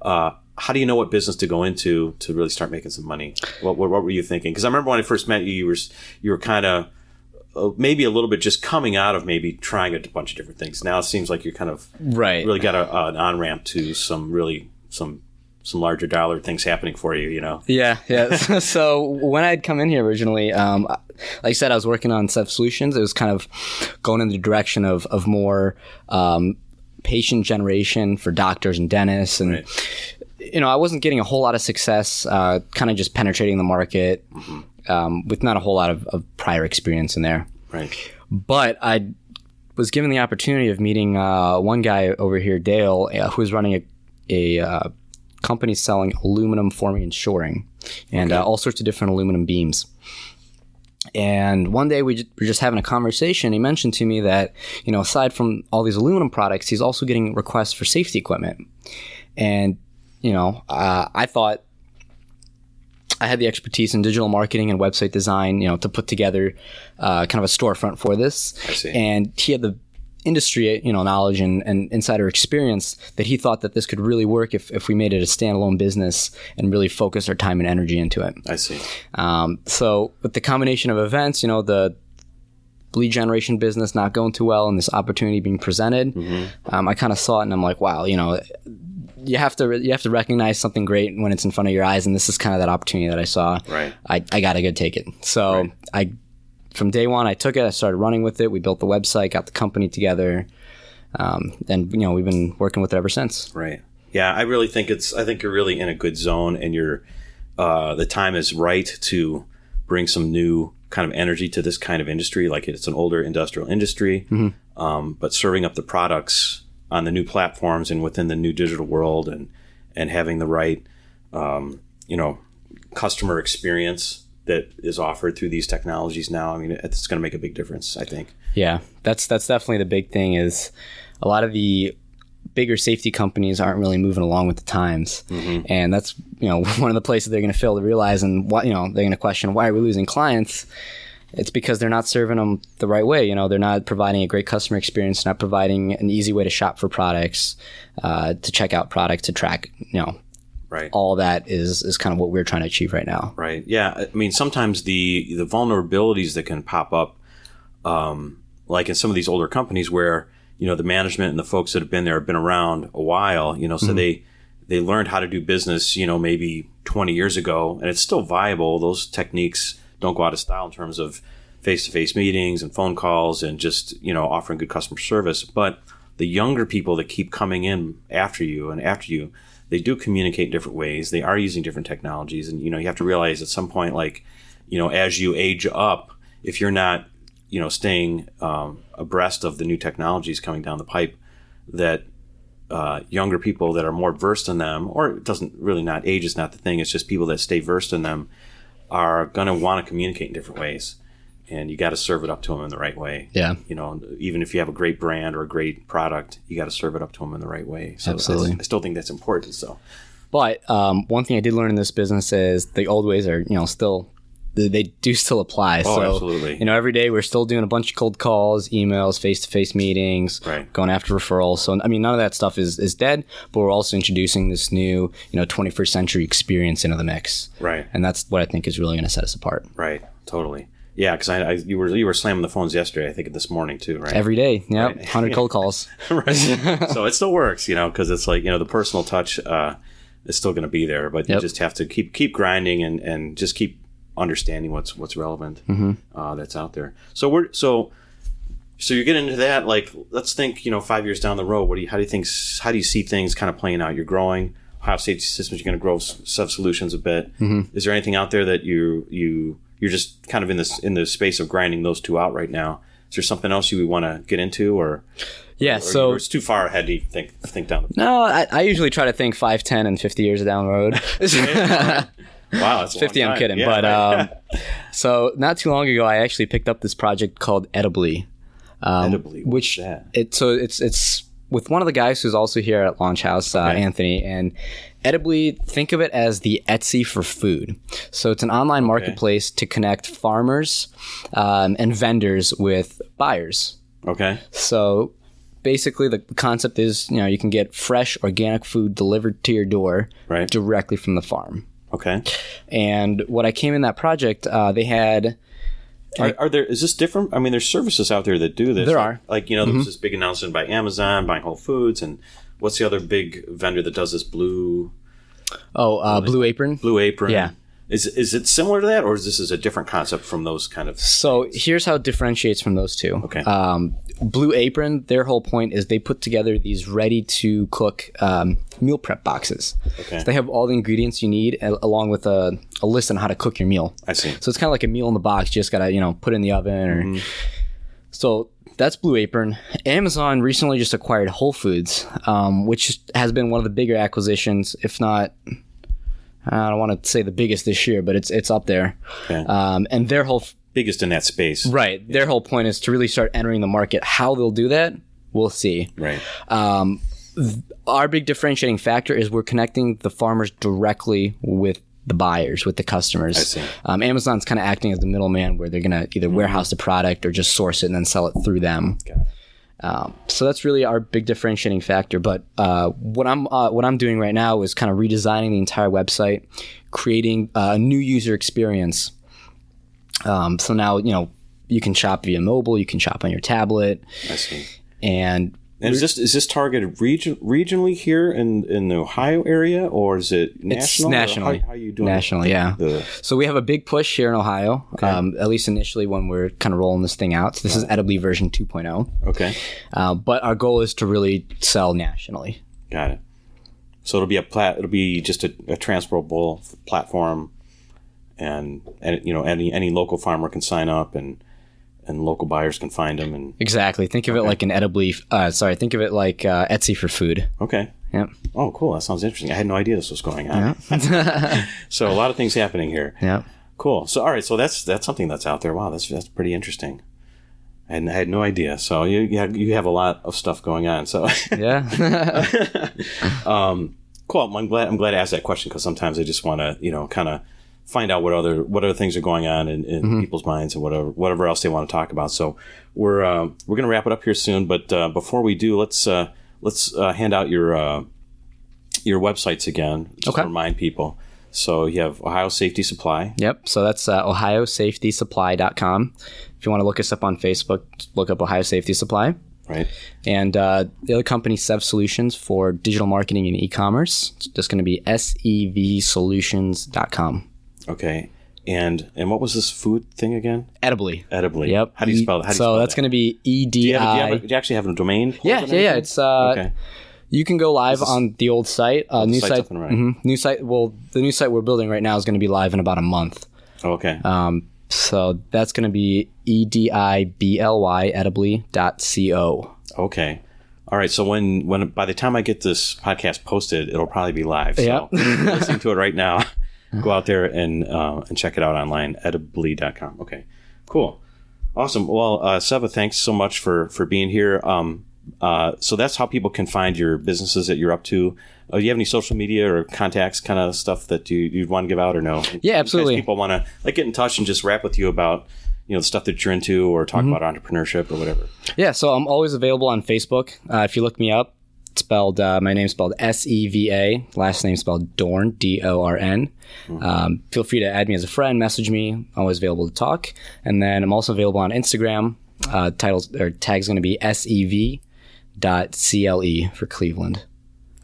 [SPEAKER 2] How do you know what business to go into to really start making some money? What were you thinking? Because I remember when I first met you, you were kind of maybe a little bit just coming out of maybe trying a bunch of different things. Now it seems like you're kind of really got an on-ramp to some larger dollar things happening for you,
[SPEAKER 3] Yeah. So when I'd come in here originally, like I said, I was working on Sev Solutions. It was kind of going in the direction of more patient generation for doctors and dentists. And, I wasn't getting a whole lot of success, kind of just penetrating the market with not a whole lot of prior experience in there.
[SPEAKER 2] Right.
[SPEAKER 3] But I was given the opportunity of meeting one guy over here, Dale, who was running a company selling aluminum forming and shoring and all sorts of different aluminum beams. And one day we were just having a conversation. He mentioned to me that, aside from all these aluminum products, he's also getting requests for safety equipment. And, I thought I had the expertise in digital marketing and website design, to put together kind of a storefront for this.
[SPEAKER 2] I see.
[SPEAKER 3] And he had the industry, knowledge and insider experience that he thought that this could really work if we made it a standalone business and really focused our time and energy into it.
[SPEAKER 2] I see.
[SPEAKER 3] So with the combination of events, the lead generation business not going too well and this opportunity being presented, I kind of saw it and I'm like, wow, you have to recognize something great when it's in front of your eyes, and this is kind of that opportunity that I saw.
[SPEAKER 2] Right.
[SPEAKER 3] I got to go take it. So from day one, I took it. I started running with it. We built the website, got the company together, and we've been working with it ever since.
[SPEAKER 2] Right. Yeah, I really think I think you're really in a good zone, and the time is right to bring some new kind of energy to this kind of industry. Like it's an older industrial industry, but serving up the products on the new platforms and within the new digital world, and having the right, customer experience that is offered through these technologies now. I mean, it's going to make a big difference, I think.
[SPEAKER 3] Yeah, that's definitely the big thing is a lot of the bigger safety companies aren't really moving along with the times. And that's, one of the places they're going to fail to realize, and what, they're going to question, why are we losing clients? It's because they're not serving them the right way. They're not providing a great customer experience, not providing an easy way to shop for products, to check out products, to track,
[SPEAKER 2] Right.
[SPEAKER 3] All that is kind of what we're trying to achieve right now.
[SPEAKER 2] Right. Yeah. I mean, sometimes the vulnerabilities that can pop up, like in some of these older companies where, the management and the folks that have been there have been around a while, so they learned how to do business, maybe 20 years ago, and it's still viable. Those techniques don't go out of style in terms of face-to-face meetings and phone calls and just, offering good customer service. But the younger people that keep coming in after you, they do communicate in different ways. They are using different technologies. And, you have to realize at some point, like, as you age up, if you're not, staying abreast of the new technologies coming down the pipe, that younger people that are more versed in them, or it doesn't really, not age is not the thing, it's just people that stay versed in them are going to want to communicate in different ways. And you got to serve it up to them in the right way. Yeah. Even if you have a great brand or a great product, you got to serve it up to them in the right way. So
[SPEAKER 3] absolutely.
[SPEAKER 2] I still think that's important. So,
[SPEAKER 3] but one thing I did learn in this business is the old ways are, still, they do still apply.
[SPEAKER 2] Oh,
[SPEAKER 3] so,
[SPEAKER 2] absolutely.
[SPEAKER 3] Every day we're still doing a bunch of cold calls, emails, face-to-face meetings, going after referrals. So, none of that stuff is dead, but we're also introducing this new, 21st century experience into the mix.
[SPEAKER 2] Right.
[SPEAKER 3] And that's what I think is really going to set us apart.
[SPEAKER 2] Right. Totally. Yeah, because you were slamming the phones yesterday, I think this morning too, right?
[SPEAKER 3] Every day, yeah, right. 100 cold calls.
[SPEAKER 2] Right. So it still works, because it's like, the personal touch is still going to be there, but you just have to keep grinding and just keep understanding what's relevant that's out there. So you're getting into that. Like, let's think, 5 years down the road. How do you see things kind of playing out? You're growing. Ohio Safety Systems. You're going to grow Sev Solutions a bit. Is there anything out there that you're just kind of in the space of grinding those two out right now? Is there something else you would want to get into, or so it's too far ahead to think down the
[SPEAKER 3] No, I usually try to think 5, 10, and 50 years down the road.
[SPEAKER 2] Wow, that's
[SPEAKER 3] 50. I'm kidding, but so not too long ago, I actually picked up this project called Edibly.
[SPEAKER 2] Edibly,
[SPEAKER 3] which
[SPEAKER 2] that?
[SPEAKER 3] It's with one of the guys who's also here at Launchhouse, Anthony, and Edibly, think of it as the Etsy for food. So it's an online marketplace to connect farmers and vendors with buyers.
[SPEAKER 2] Okay.
[SPEAKER 3] So basically the concept is, you can get fresh organic food delivered to your door directly from the farm.
[SPEAKER 2] Okay.
[SPEAKER 3] And what I came in that project, they had...
[SPEAKER 2] Is this different? I mean, there's services out there that do this.
[SPEAKER 3] There are.
[SPEAKER 2] Like, there was this big announcement by Amazon buying Whole Foods, and what's the other big vendor that does this? Blue Apron. Blue Apron.
[SPEAKER 3] Yeah.
[SPEAKER 2] Is it similar to that, or is this a different concept from those kind of?
[SPEAKER 3] So here's how it differentiates from those two.
[SPEAKER 2] Okay.
[SPEAKER 3] Blue Apron, their whole point is they put together these ready-to-cook meal prep boxes.
[SPEAKER 2] Okay.
[SPEAKER 3] So they have all the ingredients you need, along with a list on how to cook your meal.
[SPEAKER 2] I see.
[SPEAKER 3] So it's kind of like a meal in the box. You just gotta, put it in the oven. So that's Blue Apron. Amazon recently just acquired Whole Foods, which has been one of the bigger acquisitions, if not, I don't want to say the biggest this year, but it's up there.
[SPEAKER 2] Okay.
[SPEAKER 3] And their whole
[SPEAKER 2] biggest in that space.
[SPEAKER 3] Right. Yeah. Their whole point is to really start entering the market. How they'll do that, we'll see.
[SPEAKER 2] Right.
[SPEAKER 3] Our big differentiating factor is we're connecting the farmers directly with the buyers, with the customers.
[SPEAKER 2] I see.
[SPEAKER 3] Amazon's kind of acting as the middleman, where they're going to either warehouse the product or just source it and then sell it through them.
[SPEAKER 2] Got it.
[SPEAKER 3] So that's really our big differentiating factor. But what I'm doing right now is kind of redesigning the entire website, creating a new user experience. So now, you can shop via mobile, you can shop on your tablet.
[SPEAKER 2] I see.
[SPEAKER 3] And
[SPEAKER 2] is this targeted regionally here in the Ohio area, or is it national?
[SPEAKER 3] It's nationally.
[SPEAKER 2] How are you doing?
[SPEAKER 3] Nationally, yeah. So we have a big push here in Ohio, at least initially when we're kind of rolling this thing out. So this is Edibly version 2.0.
[SPEAKER 2] Okay.
[SPEAKER 3] But our goal is to really sell nationally.
[SPEAKER 2] Got it. So it'll be just a transferable platform, and any local farmer can sign up, and local buyers can find them. And
[SPEAKER 3] exactly. Think of it like an Edibly. Think of it like Etsy for food.
[SPEAKER 2] Okay.
[SPEAKER 3] Yep.
[SPEAKER 2] Oh, cool. That sounds interesting. I had no idea this was going on. Yeah. So a lot of things happening here.
[SPEAKER 3] Yeah.
[SPEAKER 2] Cool. So all right. So that's something that's out there. Wow. That's pretty interesting. And I had no idea. So you have a lot of stuff going on. So
[SPEAKER 3] yeah.
[SPEAKER 2] Cool. I'm glad I asked that question, because sometimes I just want to kind of find out what other things are going on in people's minds, and whatever else they want to talk about. So we're going to wrap it up here soon, but before we do, let's hand out your websites again, just to remind people. So you have Ohio Safety Supply.
[SPEAKER 3] Yep. So that's ohiosafetysupply.com. If you want to look us up on Facebook, look up Ohio Safety Supply.
[SPEAKER 2] Right.
[SPEAKER 3] And the other company, Sev Solutions, for digital marketing and e-commerce. It's just going to be sevsolutions.com.
[SPEAKER 2] Okay. And what was this food thing again?
[SPEAKER 3] Edibly.
[SPEAKER 2] Edibly.
[SPEAKER 3] Yep.
[SPEAKER 2] How do you spell that?
[SPEAKER 3] So that's going to be EDI.
[SPEAKER 2] Do you actually have a domain?
[SPEAKER 3] Yeah. It's okay. You can go live on the old site. New site. New site. Well, the new site we're building right now is going to be live in about a month.
[SPEAKER 2] Okay.
[SPEAKER 3] So that's going to be Edibly, edibly.co.
[SPEAKER 2] Okay. All right. So when by the time I get this podcast posted, it'll probably be live. So
[SPEAKER 3] Yep.
[SPEAKER 2] if you're listening to it right now, go out there and check it out online, edibly.com. Okay. Cool. Awesome. Well, Seva, thanks so much for being here. So that's how people can find your businesses that you're up to. Do you have any social media or contacts kind of stuff that you'd want to give out or no?
[SPEAKER 3] Yeah, absolutely.
[SPEAKER 2] People want to get in touch and just rap with you about the stuff that you're into or talk about entrepreneurship or whatever.
[SPEAKER 3] Yeah, so I'm always available on Facebook. If you look me up, it's spelled my name's spelled Seva, last name spelled Dorn, Dorn. Feel free to add me as a friend, message me. Always available to talk. And then I'm also available on Instagram. Tag's going to be sev.cle for Cleveland.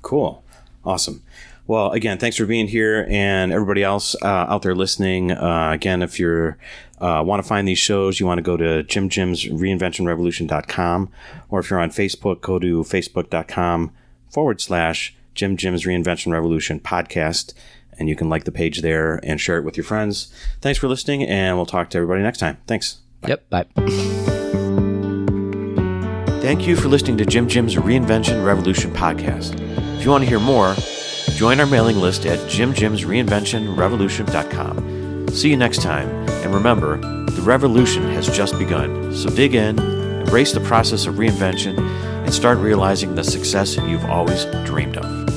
[SPEAKER 2] Cool. Awesome. Well, again, thanks for being here, and everybody else out there listening. Again, if you want to find these shows, you want to go to JimJim's reinventionrevolution.com, or if you're on Facebook, go to facebook.com/JimJim's Reinvention Revolution podcast, and you can like the page there and share it with your friends. Thanks for listening, and we'll talk to everybody next time. Thanks. Bye.
[SPEAKER 3] Yep. Bye.
[SPEAKER 2] Thank you for listening to JimJim's Reinvention Revolution podcast. If you want to hear more, join our mailing list at JimJim's.ReinventionRevolution.com. See you next time, and remember, the revolution has just begun. So dig in, embrace the process of reinvention, and start realizing the success you've always dreamed of.